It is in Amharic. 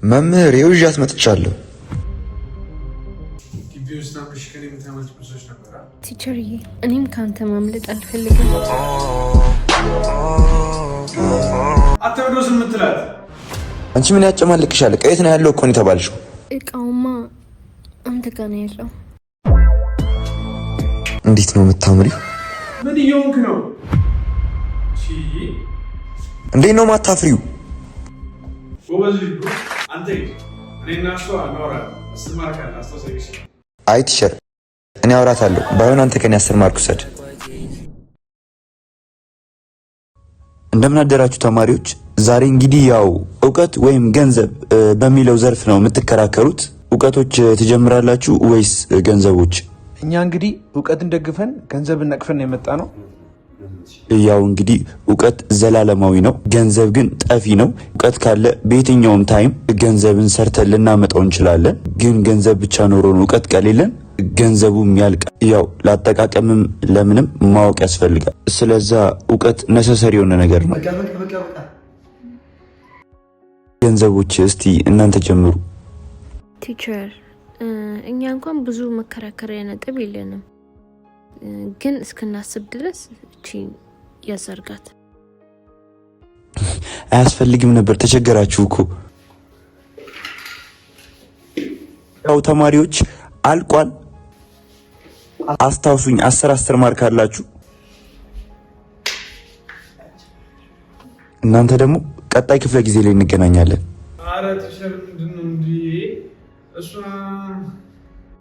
መምህር ይውጃት መጥቻለሁ። ቲቸርዬ እኔም ካንተ ማምለጥ አልፈልግም። አትብዶ ዝም ትላት። አንቺ ምን ያጨማልቅሻል? ቀየት ነው ያለው እኮ ነው የተባልሽው። እቃውማ አንተ ጋር ነው ያለው። እንዴት ነው የምታምሪው? ምን እየሆንክ ነው? እንዴት ነው ማታፍሪው? አንተ እኔና እሷ እናወራለን። 10 ማርክ አለ አስተውሰሽ። አይ ቲቸር እኔ አውራታለሁ። ባይሆን አንተ ከኔ 10 ማርክ ውሰድ። እንደምን አደራችሁ ተማሪዎች። ዛሬ እንግዲህ ያው እውቀት ወይም ገንዘብ በሚለው ዘርፍ ነው የምትከራከሩት። እውቀቶች ትጀምራላችሁ ወይስ ገንዘቦች? እኛ እንግዲህ እውቀትን ደግፈን ገንዘብን ነቅፈን ነው የመጣ ነው። ያው እንግዲህ እውቀት ዘላለማዊ ነው፣ ገንዘብ ግን ጠፊ ነው። እውቀት ካለ በየትኛውም ታይም ገንዘብን ሰርተን ልናመጣው እንችላለን። ግን ገንዘብ ብቻ ኖሮን እውቀት ከሌለን ገንዘቡም ያልቃል። ያው ለአጠቃቀምም ለምንም ማወቅ ያስፈልጋል። ስለዛ እውቀት ነሰሰሪ የሆነ ነገር ነው። ገንዘቦች እስቲ እናንተ ጀምሩ። ቲቸር እኛ እንኳን ብዙ መከራከሪያ ነጥብ የለንም፣ ግን እስክናስብ ድረስ እቺ ያሰርጋት አያስፈልግም ነበር። ተቸገራችሁ እኮ። ያው ተማሪዎች አልቋል። አስታውሱኝ 10 ማርክ አላችሁ። እናንተ ደግሞ ቀጣይ ክፍለ ጊዜ ላይ እንገናኛለን። አረ ቲቸር ምንድነው እንዴ? እሷ